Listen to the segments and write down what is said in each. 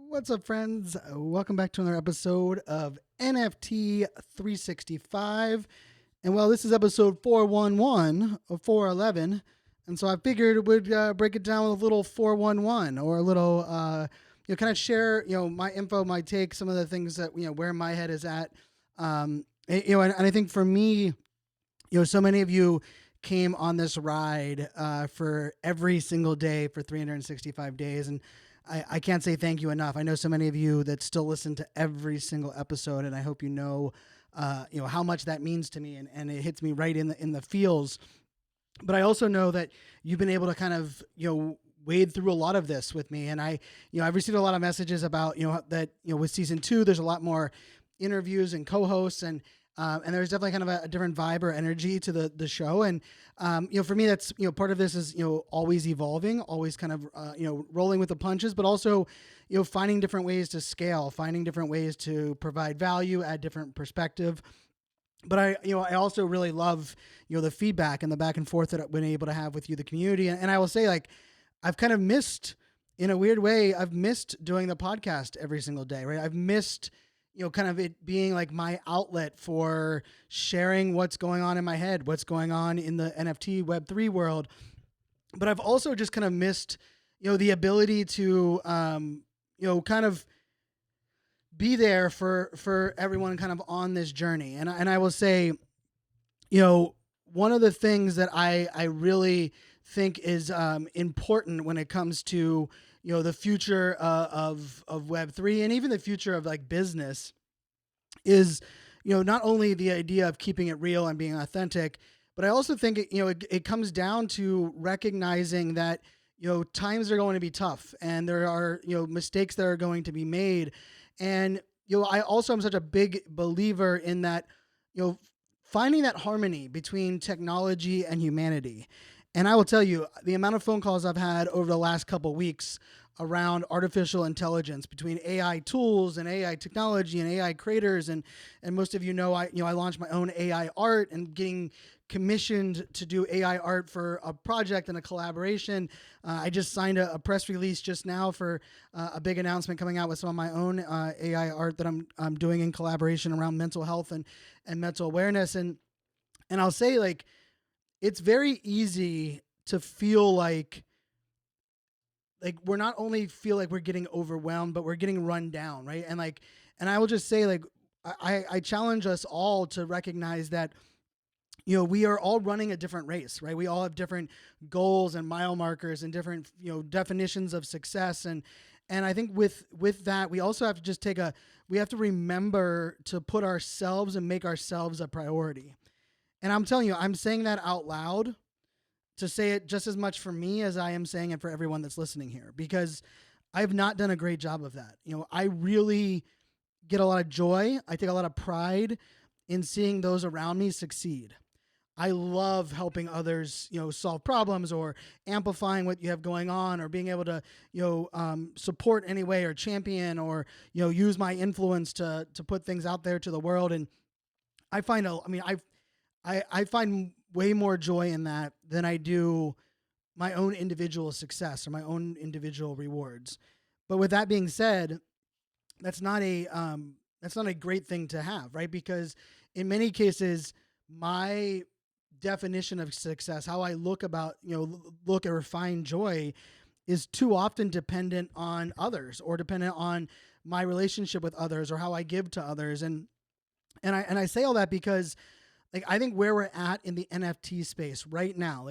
What's up, friends? Welcome back to another episode of NFT 365. And well, this is episode 411 of 411. And so I figured we'd break it down with a little 411 or a little, kind of share, my info, my take, some of the things that, where my head is at. And I think for me, so many of you came on this ride for every single day for 365 days. And I can't say thank you enough. I know so many of you that still listen to every single episode, and I hope you know how much that means to me, and it hits me right in the feels. But I also know that you've been able to kind of wade through a lot of this with me, and I've received a lot of messages about that with season 2 there's a lot more interviews and co-hosts, and there's definitely kind of a different vibe or energy to the show. And, for me, that's, part of this is, always evolving, always kind of, rolling with the punches, but also, finding different ways to scale, finding different ways to provide value, add different perspective. But I also really love, the feedback and the back and forth that I've been able to have with you, the community. And I will say, like, I've kind of missed, in a weird way, I've missed doing the podcast every single day, right? I've missed kind of it being like my outlet for sharing what's going on in my head, what's going on in the NFT Web3 world. But I've also just kind of missed, the ability to, kind of be there for everyone kind of on this journey. And I will say, one of the things that I really think is important when it comes to the future of Web3 and even the future of like business is not only the idea of keeping it real and being authentic, but I also think it comes down to recognizing that times are going to be tough and there are mistakes that are going to be made. And I also am such a big believer in that finding that harmony between technology and humanity. And I will tell you, the amount of phone calls I've had over the last couple of weeks around artificial intelligence, between AI tools and AI technology and AI creators, and most of I launched my own AI art and getting commissioned to do AI art for a project and a collaboration. I just signed a press release just now for a big announcement coming out with some of my own AI art that I'm doing in collaboration around mental health and mental awareness. And I'll say, like, it's very easy to feel like we're not only feel like we're getting overwhelmed, but we're getting run down, right? And I will just say, like, I challenge us all to recognize that we are all running a different race, right? We all have different goals and mile markers and different definitions of success, and I think with that we also have to just we have to remember to put ourselves and make ourselves a priority. And I'm telling you, I'm saying that out loud to say it just as much for me as I am saying it for everyone that's listening here, because I've not done a great job of that. I really get a lot of joy. I take a lot of pride in seeing those around me succeed. I love helping others, solve problems or amplifying what you have going on or being able to, support any way or champion or, use my influence to put things out there to the world. And I find, I find way more joy in that than I do my own individual success or my own individual rewards. But with that being said, that's not a great thing to have, right? Because in many cases, my definition of success, how I look or find joy, is too often dependent on others or dependent on my relationship with others or how I give to others. And I say all that because, like, I think where we're at in the NFT space right now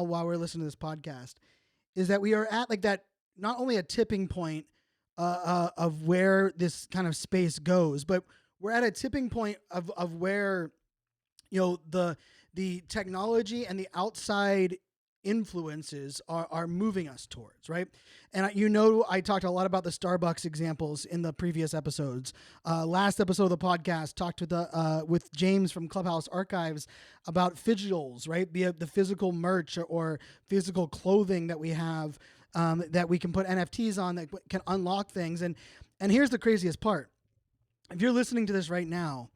while we're listening to this podcast, is that we are at like that, not only a tipping point of where this kind of space goes, but we're at a tipping point of where the technology and the outside influences are moving us towards, right? And I talked a lot about the Starbucks examples in the previous episodes. Last episode of the podcast talked with James from Clubhouse Archives about physicals, right? The physical merch or physical clothing that we have that we can put NFTs on that can unlock things. And here's the craziest part. If you're listening to this right now,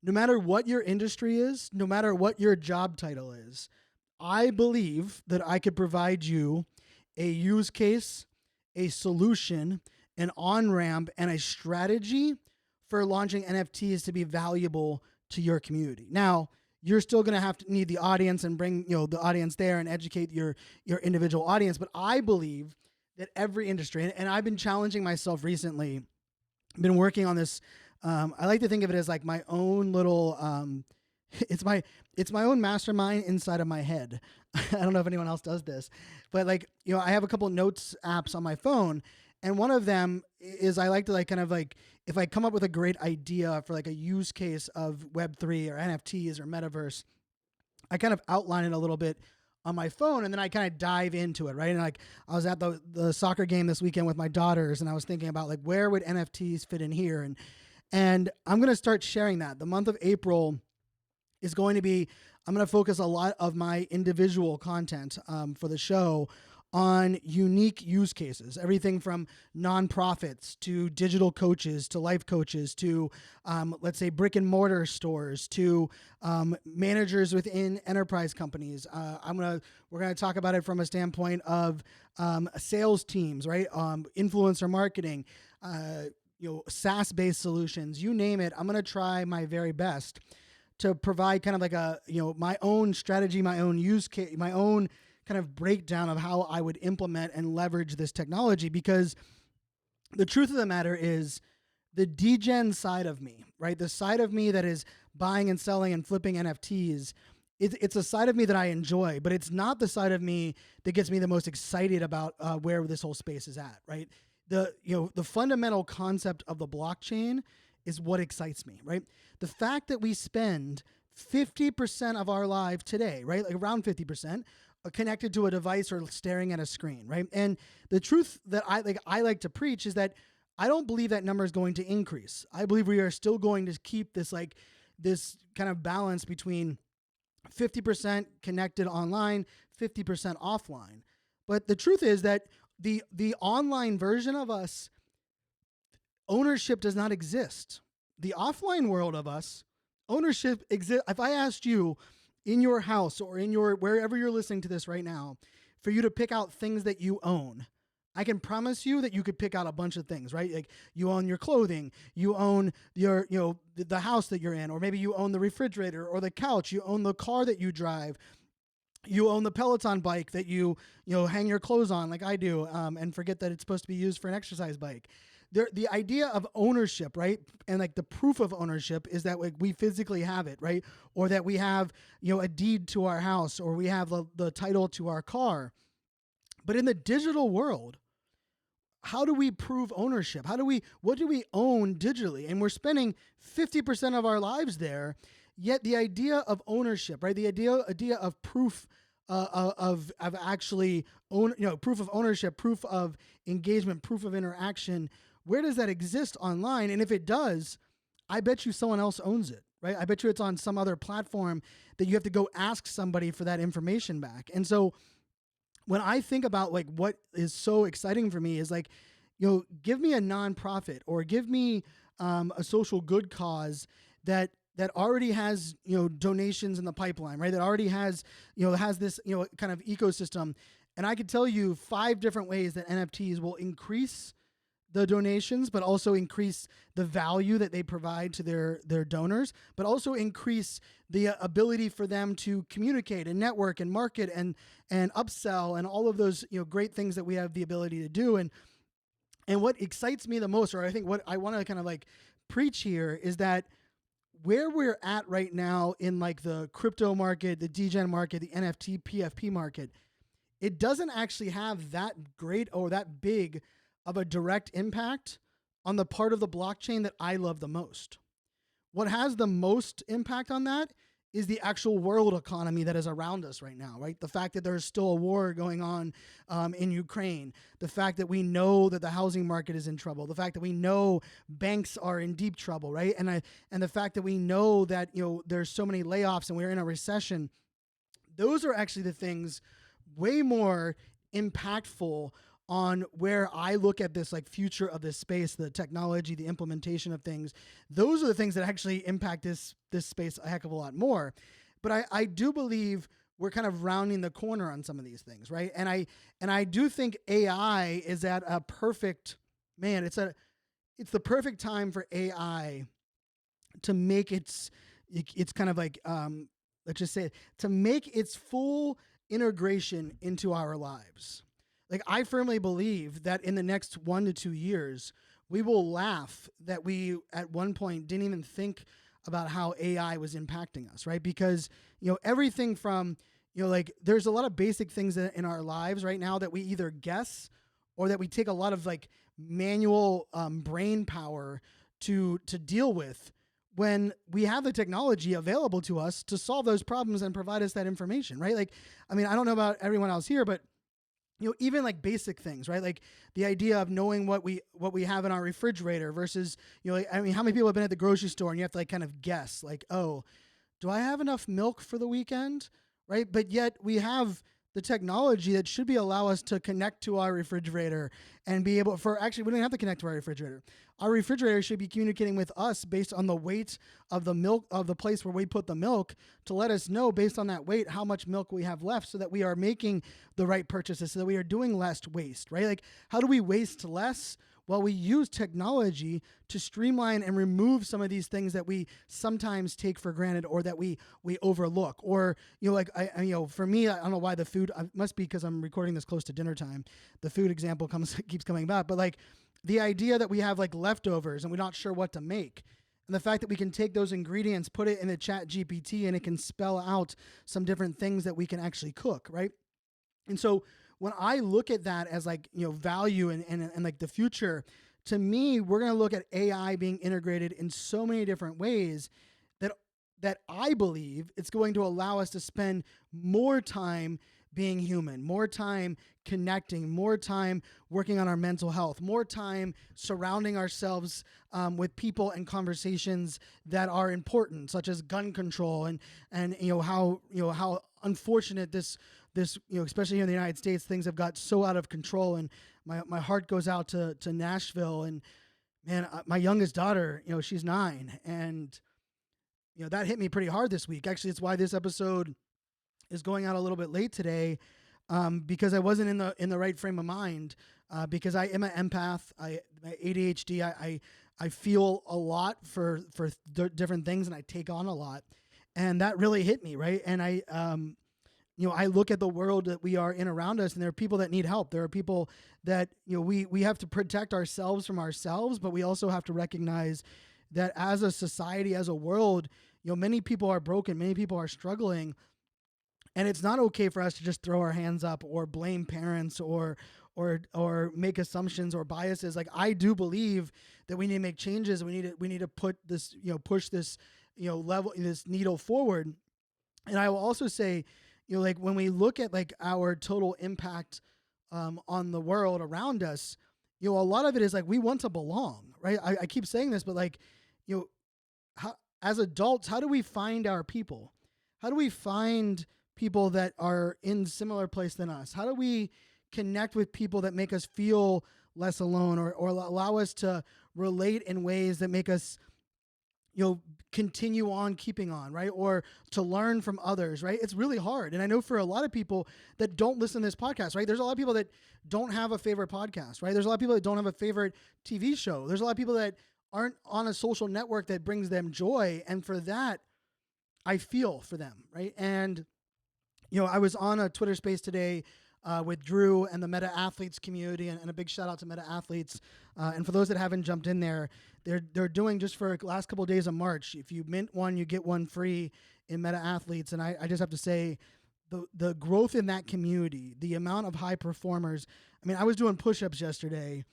no matter what your industry is, no matter what your job title is, I believe that I could provide you a use case, a solution, an on-ramp and a strategy for launching NFTs to be valuable to your community. Now, you're still going to have to need the audience and bring, the audience there and educate your individual audience. But I believe that every industry, and I've been challenging myself recently, I've been working on this. I like to think of it as like my own little, it's my own mastermind inside of my head. I don't know if anyone else does this, but like, I have a couple notes apps on my phone, and one of them is I like to like kind of like, if I come up with a great idea for like a use case of Web3 or NFTs or metaverse, I kind of outline it a little bit on my phone, and then I kind of dive into it, right? And like, I was at the soccer game this weekend with my daughters, and I was thinking about like, where would NFTs fit in here? And I'm going to start sharing that. The month of April is going to be, I'm going to focus a lot of my individual content for the show on unique use cases, everything from nonprofits to digital coaches to life coaches to, let's say, brick and mortar stores to managers within enterprise companies. We're gonna talk about it from a standpoint of sales teams, right? Influencer marketing, SaaS-based solutions, you name it. I'm gonna try my very best to provide kind of like a, my own strategy, my own use case, my own kind of breakdown of how I would implement and leverage this technology. Because the truth of the matter is, the degen side of me, right? The side of me that is buying and selling and flipping NFTs, it's a side of me that I enjoy, but it's not the side of me that gets me the most excited about where this whole space is at, right? The fundamental concept of the blockchain is what excites me, right? The fact that we spend 50% of our life today, right? Like around 50%, connected to a device or staring at a screen, right? And the truth that I like to preach is that I don't believe that number is going to increase. I believe we are still going to keep this kind of balance between 50% connected online, 50% offline. But the truth is that the online version of us, ownership does not exist. The offline world of us, ownership exists. If I asked you in your house or in your wherever you're listening to this right now, for you to pick out things that you own, I can promise you that you could pick out a bunch of things, right? Like you own your clothing, you own your, the house that you're in, or maybe you own the refrigerator or the couch, you own the car that you drive, you own the Peloton bike that you hang your clothes on, like I do, and forget that it's supposed to be used for an exercise bike. The idea of ownership, right? And like the proof of ownership is that like we physically have it, right? Or that we have, a deed to our house, or we have the title to our car. But in the digital world, how do we prove ownership? What do we own digitally? And we're spending 50% of our lives there. Yet the idea of ownership, right? The idea of proof of actually proof of ownership, proof of engagement, proof of interaction. Where does that exist online? And if it does, I bet you someone else owns it, right? I bet you it's on some other platform that you have to go ask somebody for that information back. And so when I think about like what is so exciting for me is like, give me a nonprofit or give me a social good cause that already has, donations in the pipeline, right? That already has, has this, kind of ecosystem. And I could tell you 5 different ways that NFTs will increase the donations, but also increase the value that they provide to their donors, but also increase the ability for them to communicate and network and market and upsell and all of those, great things that we have the ability to do. And what excites me the most, or I think what I want to kind of like preach here, is that where we're at right now in like the crypto market, the degen market, the NFT, PFP market, it doesn't actually have that great or that big of a direct impact on the part of the blockchain that I love the most. What has the most impact on that is the actual world economy that is around us right now, right? The fact that there's still a war going on in Ukraine, the fact that we know that the housing market is in trouble, the fact that we know banks are in deep trouble, right? And the fact that we know that there's so many layoffs and we're in a recession. Those are actually the things way more impactful on where I look at this like future of this space, the technology, the implementation of things. Those are the things that actually impact this space a heck of a lot more. But I do believe we're kind of rounding the corner on some of these things, right? And I do think AI is at a perfect man, it's the perfect time for AI to make it's kind of like let's just say it, to make its full integration into our lives. Like I firmly believe that in the next 1 to 2 years, we will laugh that we at one point didn't even think about how AI was impacting us, right? Because everything from like there's a lot of basic things in our lives right now that we either guess or that we take a lot of like manual brain power to deal with when we have the technology available to us to solve those problems and provide us that information, right? Like, I mean, I don't know about everyone else here, but even like basic things, right? Like the idea of knowing what we have in our refrigerator versus, like, I mean, how many people have been at the grocery store and you have to like kind of guess, like, oh, do I have enough milk for the weekend? Right. But yet we have the technology that should be allow us to connect to our refrigerator and be able actually, we don't have to connect to our refrigerator. Our refrigerator should be communicating with us based on the weight of the milk of the place where we put the milk to let us know based on that weight how much milk we have left so that we are making the right purchases, so that we are doing less waste, right? Like how do we waste less? Well, we use technology to streamline and remove some of these things that we sometimes take for granted or that we overlook. Or, like for me, I don't know why the food, must be because I'm recording this close to dinner time. The food example keeps coming back, but like the idea that we have like leftovers and we're not sure what to make. And the fact that we can take those ingredients, put it in the chat GPT, and it can spell out some different things that we can actually cook, right? And so when I look at that as like, value and like the future, to me, we're going to look at AI being integrated in so many different ways that I believe it's going to allow us to spend more time being human, more time connecting, more time working on our mental health, more time surrounding ourselves with people and conversations that are important, such as gun control and how unfortunate this especially here in the United States, things have got so out of control. And my heart goes out to Nashville. And man, my youngest daughter, she's 9, and that hit me pretty hard this week. Actually, it's why this episode is going out a little bit late today, because I wasn't in the right frame of mind. Because I am an empath, my ADHD, I feel a lot for different things, and I take on a lot, and that really hit me, right? And I look at the world that we are in around us, and there are people that need help. There are people that we have to protect ourselves from ourselves, but we also have to recognize that as a society, as a world, many people are broken, many people are struggling. And it's not okay for us to just throw our hands up or blame parents or make assumptions or biases. Like I do believe that we need to make changes. We need to put this, push this, this needle forward. And I will also say, like when we look at like our total impact on the world around us, a lot of it is like we want to belong, right? I keep saying this, but like, as adults, how do we find our people? How do we find people that are in similar place than us? How do we connect with people that make us feel less alone or allow us to relate in ways that make us, continue on keeping on, right? Or to learn from others, right? It's really hard. And I know for a lot of people that don't listen to this podcast, right? There's a lot of people that don't have a favorite podcast, right? There's a lot of people that don't have a favorite TV show. There's a lot of people that aren't on a social network that brings them joy. And for that, I feel for them, right? And I was on a Twitter space today with Drew and the Meta Athletes community, and a big shout out to Meta Athletes. And for those that haven't jumped in there, they're doing just for the last couple of days of March. If you mint one, you get one free in Meta Athletes. And I just have to say, the growth in that community, the amount of high performers. I mean, I was doing push-ups yesterday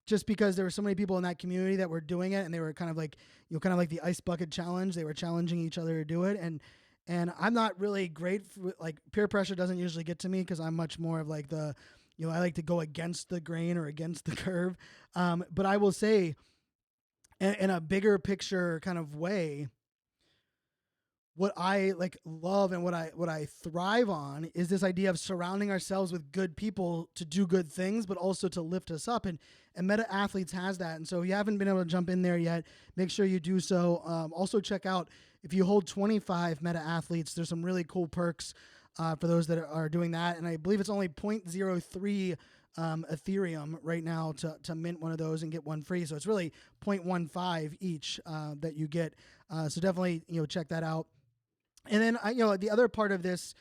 just because there were so many people in that community that were doing it, and they were kind of like the ice bucket challenge. They were challenging each other to do it. And I'm not really great for, like, peer pressure doesn't usually get to me because I'm much more of like I like to go against the grain or against the curve. But I will say, in a bigger picture kind of way, what I like love and what I thrive on is this idea of surrounding ourselves with good people to do good things, but also to lift us up. And Meta Athletes has that. And so if you haven't been able to jump in there yet, make sure you do so. Also check out, if you hold 25 Meta Athletes, there's some really cool perks for those that are doing that. And I believe it's only 0.03 Ethereum right now to mint one of those and get one free. So it's really 0.15 each that you get. So definitely, check that out. And then, the other part of this,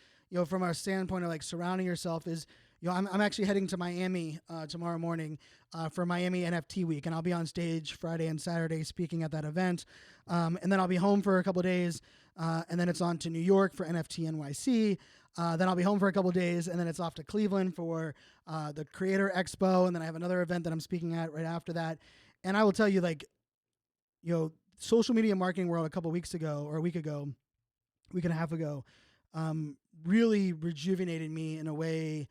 from our standpoint of like surrounding yourself is, I'm actually heading to Miami tomorrow morning for Miami NFT week, and I'll be on stage Friday and Saturday speaking at that event. And then I'll be home for a couple of days, and then it's on to New York for NFT NYC. Then I'll be home for a couple of days, and then it's off to Cleveland for the Creator Expo, and then I have another event that I'm speaking at right after that. And I will tell you, like, social media marketing world a week and a half ago, really rejuvenated me in a way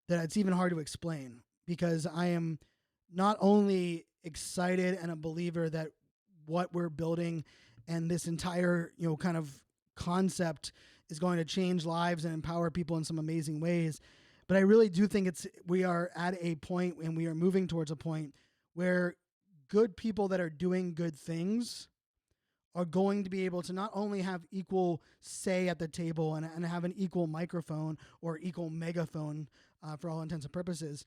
that it's even hard to explain, because I am not only excited and a believer that what we're building and this entire, kind of concept is going to change lives and empower people in some amazing ways. But I really do think we are at a point, and we are moving towards a point where good people that are doing good things are going to be able to not only have equal say at the table and have an equal microphone or equal megaphone for all intents and purposes,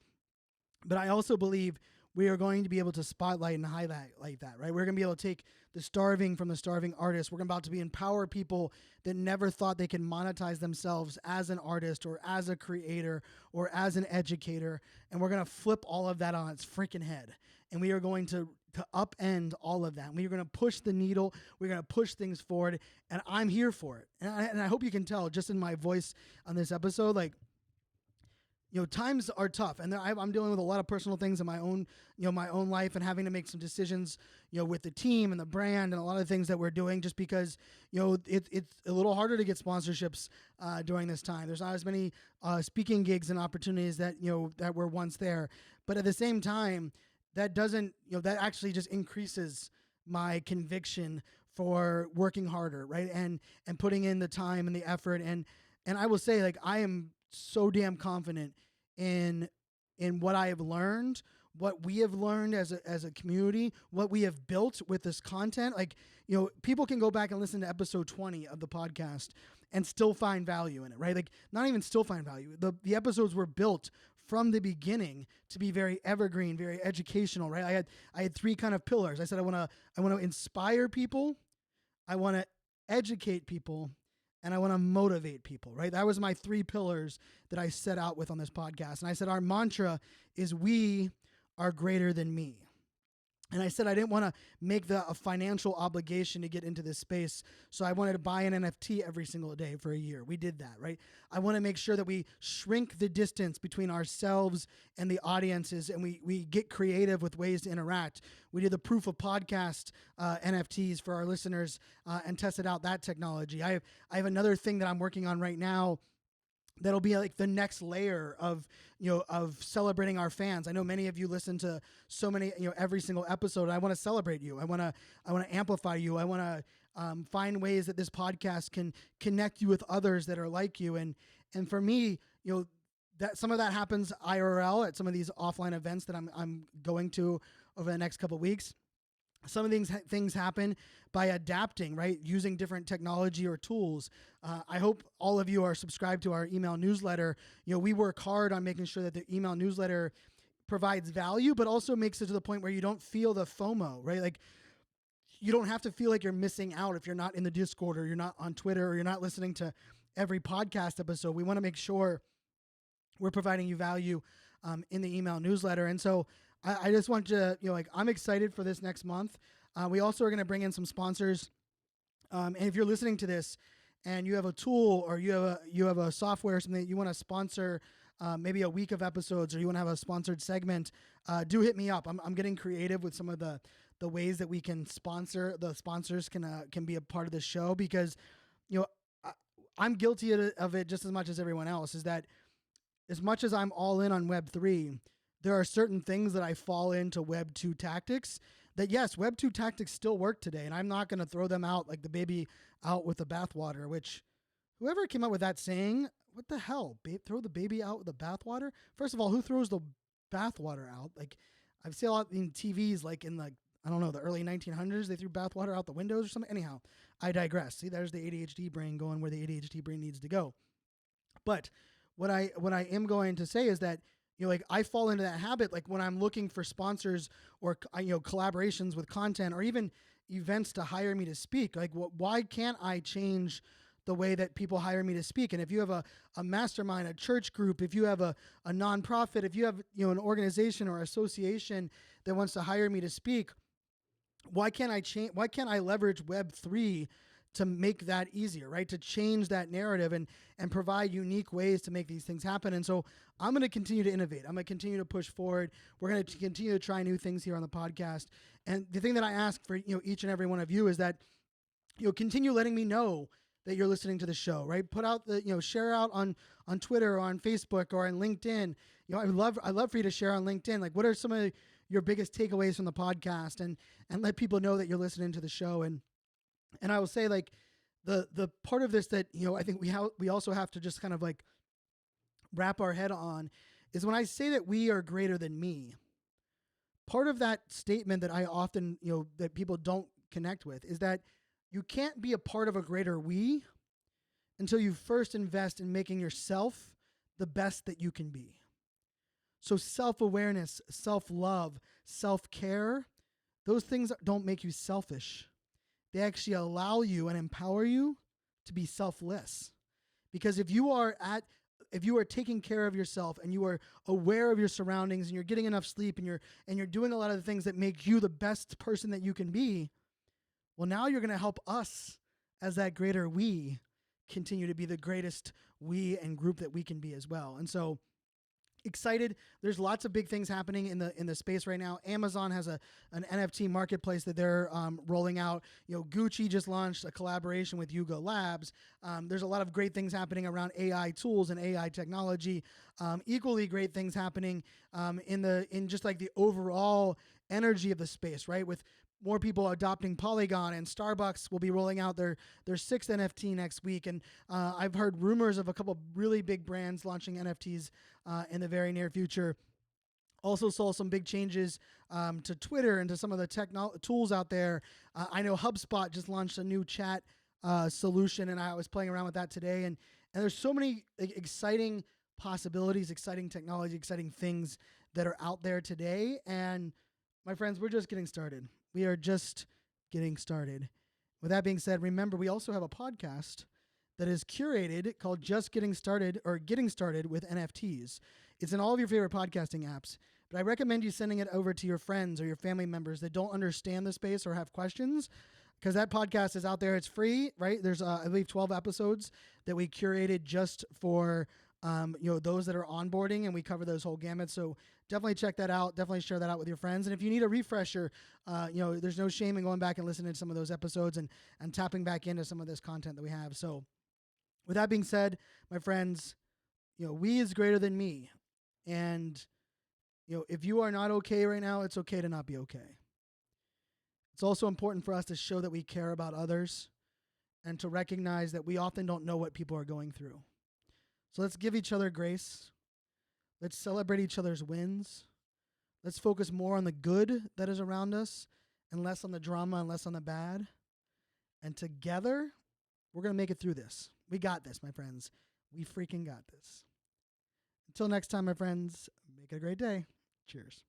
but I also believe we are going to be able to spotlight and highlight like that, right? We're going to be able to take the starving from the starving artist. We're about to empower people that never thought they can monetize themselves as an artist or as a creator or as an educator. And we're going to flip all of that on its freaking head. And we are going to upend all of that. We are going to push the needle. We're going to push things forward. And I'm here for it. And I hope you can tell just in my voice on this episode, like, times are tough, and I'm dealing with a lot of personal things in my own life, and having to make some decisions, with the team and the brand and a lot of things that we're doing, just because, it's a little harder to get sponsorships during this time. There's not as many speaking gigs and opportunities that, that were once there. But at the same time, that doesn't, that actually just increases my conviction for working harder, right? And putting in the time and the effort. And I will say, like, I am so damn confident in what I have learned, what we have learned as a community, what we have built with this content. Like, people can go back and listen to episode 20 of the podcast and still find value in it, right? Like, not even still find value. The episodes were built from the beginning to be very evergreen, very educational, right? I had three kind of pillars. I said I want to inspire people, I want to educate people, and I want to motivate people, right? That was my three pillars that I set out with on this podcast. And I said, our mantra is, we are greater than me. And I said I didn't want to make a financial obligation to get into this space. So I wanted to buy an NFT every single day for a year. We did that, right? I want to make sure that we shrink the distance between ourselves and the audiences, and we get creative with ways to interact. We did the proof of podcast NFTs for our listeners and tested out that technology. I have another thing that I'm working on right now that'll be like the next layer of celebrating our fans. I know many of you listen to so many, every single episode. I want to celebrate you. I want to amplify you. I want to find ways that this podcast can connect you with others that are like you. And for me, that some of that happens IRL at some of these offline events that I'm going to over the next couple of weeks. Some of these things happen by adapting, right? Using different technology or tools. I hope all of you are subscribed to our email newsletter. We work hard on making sure that the email newsletter provides value, but also makes it to the point where you don't feel the FOMO, right? Like, you don't have to feel like you're missing out if you're not in the Discord, or you're not on Twitter, or you're not listening to every podcast episode. We want to make sure we're providing you value in the email newsletter. And so I just want to, I'm excited for this next month. We also are going to bring in some sponsors. And if you're listening to this and you have a tool, or you have a software or something that you want to sponsor, maybe a week of episodes, or you want to have a sponsored segment, do hit me up. I'm getting creative with some of the ways that we can sponsor. The sponsors can be a part of the show, because, I'm guilty of it just as much as everyone else. Is that as much as I'm all in on Web3, there are certain things that I fall into Web 2 tactics that, yes, Web 2 tactics still work today, and I'm not going to throw them out like the baby out with the bathwater, which whoever came up with that saying, what the hell? Throw the baby out with the bathwater? First of all, who throws the bathwater out? Like, I've seen a lot in TVs, like in the early 1900s, they threw bathwater out the windows or something. Anyhow, I digress. See, there's the ADHD brain going where the ADHD brain needs to go. But what I am going to say is that, like I fall into that habit, like when I'm looking for sponsors or, collaborations with content or even events to hire me to speak, like why can't I change the way that people hire me to speak? And if you have a mastermind, a church group, if you have a nonprofit, if you have, an organization or association that wants to hire me to speak, why can't I change? Why can't I leverage Web3 to make that easier, right? To change that narrative and provide unique ways to make these things happen. And so I'm going to continue to innovate. I'm going to continue to push forward. We're going to continue to try new things here on the podcast. And the thing that I ask for, each and every one of you is that, continue letting me know that you're listening to the show, right? Put out the, share out on Twitter or on Facebook or on LinkedIn. I'd love for you to share on LinkedIn. Like, what are some of your biggest takeaways from the podcast, and let people know that you're listening to the show. And I will say, like, the part of this that, I think we also have to just kind of like wrap our head on is when I say that we are greater than me. Part of that statement that I often, that people don't connect with is that you can't be a part of a greater we until you first invest in making yourself the best that you can be. So self-awareness, self-love, self-care, those things don't make you selfish. They actually allow you and empower you to be selfless. Because if you are taking care of yourself and you are aware of your surroundings and you're getting enough sleep and you're doing a lot of the things that make you the best person that you can be, well, now you're going to help us as that greater we continue to be the greatest we and group that we can be as well. And so excited. There's lots of big things happening in the space right now. Amazon has an NFT marketplace that they're rolling out. Gucci just launched a collaboration with Yuga Labs. There's a lot of great things happening around AI tools and AI technology. Equally great things happening in just like the overall energy of the space, right? With more people adopting Polygon, and Starbucks will be rolling out their sixth NFT next week. And I've heard rumors of a couple of really big brands launching NFTs in the very near future. Also saw some big changes to Twitter and to some of the tools out there. I know HubSpot just launched a new chat solution, and I was playing around with that today. And there's so many exciting possibilities, exciting technology, exciting things that are out there today. And my friends, we're just getting started. We are just getting started. With that being said, remember, we also have a podcast that is curated called Just Getting Started, or Getting Started with NFTs. It's in all of your favorite podcasting apps, but I recommend you sending it over to your friends or your family members that don't understand the space or have questions, because that podcast is out there. It's free, right? There's, I believe, 12 episodes that we curated just for those that are onboarding, and we cover those whole gamut. So definitely check that out. Definitely share that out with your friends. And if you need a refresher, there's no shame in going back and listening to some of those episodes and tapping back into some of this content that we have. So with that being said, my friends, we is greater than me. And, if you are not okay right now, it's okay to not be okay. It's also important for us to show that we care about others and to recognize that we often don't know what people are going through. So let's give each other grace. Let's celebrate each other's wins. Let's focus more on the good that is around us and less on the drama and less on the bad. And together, we're going to make it through this. We got this, my friends. We freaking got this. Until next time, my friends, make it a great day. Cheers.